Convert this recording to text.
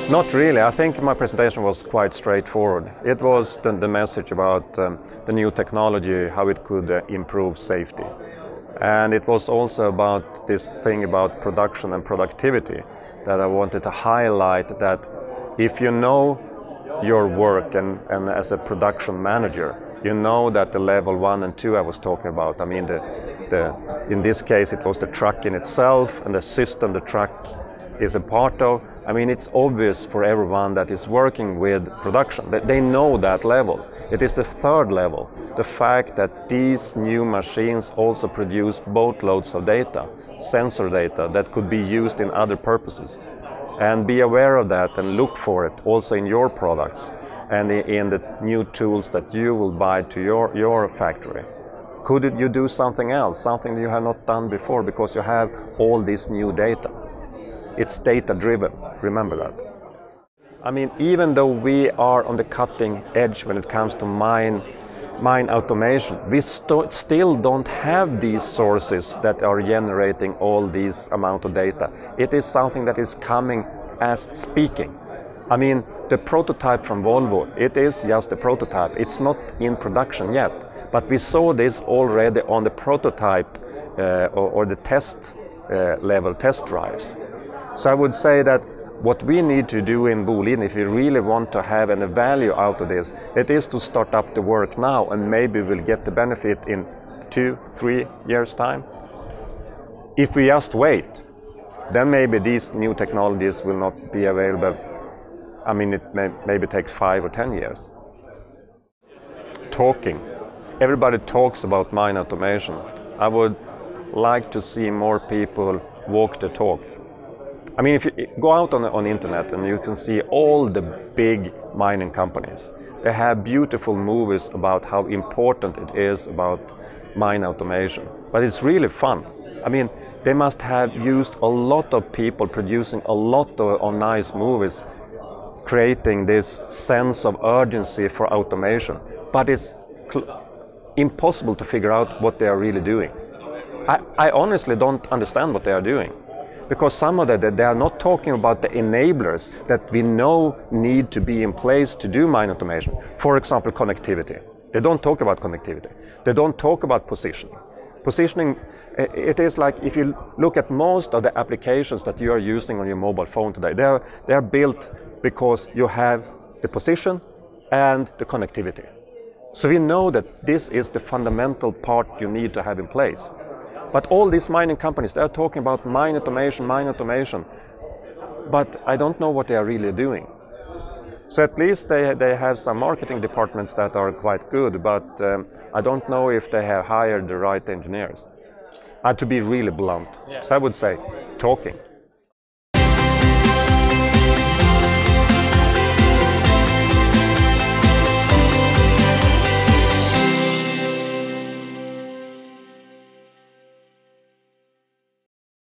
Not really. I think my presentation was quite straightforward. It was the message about the new technology, how it could improve safety. And it was also about this thing about production and productivity, that I wanted to highlight that if you know your work and as a production manager, you know that the level 1 and 2 I was talking about, I mean in this case it was the truck in itself and the system the truck is a part of. I mean, it's obvious for everyone that is working with production, that they know that level. It is the third level, the fact that these new machines also produce boatloads of data, sensor data that could be used in other purposes. And be aware of that and look for it also in your products and in the new tools that you will buy to your factory. Could you do something else, something that you have not done before because you have all this new data? It's data-driven, remember that. I mean, even though we are on the cutting edge when it comes to mine automation, we still don't have these sources that are generating all these amount of data. It is something that is coming as speaking. I mean, the prototype from Volvo, it is just a prototype. It's not in production yet, but we saw this already on the prototype or the test level test drives. So I would say that what we need to do in Boliden, if we really want to have any value out of this, it is to start up the work now, and maybe we'll get the benefit in 2-3 years' time. If we just wait, then maybe these new technologies will not be available. I mean, it maybe takes 5 or 10 years. Talking. Everybody talks about mine automation. I would like to see more people walk the talk. I mean, if you go out on the internet and you can see all the big mining companies, they have beautiful movies about how important it is about mine automation. But it's really fun. I mean, they must have used a lot of people producing a lot of nice movies, creating this sense of urgency for automation. But it's impossible to figure out what they are really doing. I honestly don't understand what they are doing. Because some of them, they are not talking about the enablers that we know need to be in place to do mine automation. For example, connectivity. They don't talk about connectivity. They don't talk about positioning. Positioning, it is like if you look at most of the applications that you are using on your mobile phone today, they are built because you have the position and the connectivity. So we know that this is the fundamental part you need to have in place. But all these mining companies, they are talking about mine automation, but I don't know what they are really doing. So at least they have some marketing departments that are quite good, but I don't know if they have hired the right engineers. To be really blunt. Yeah. So I would say talking.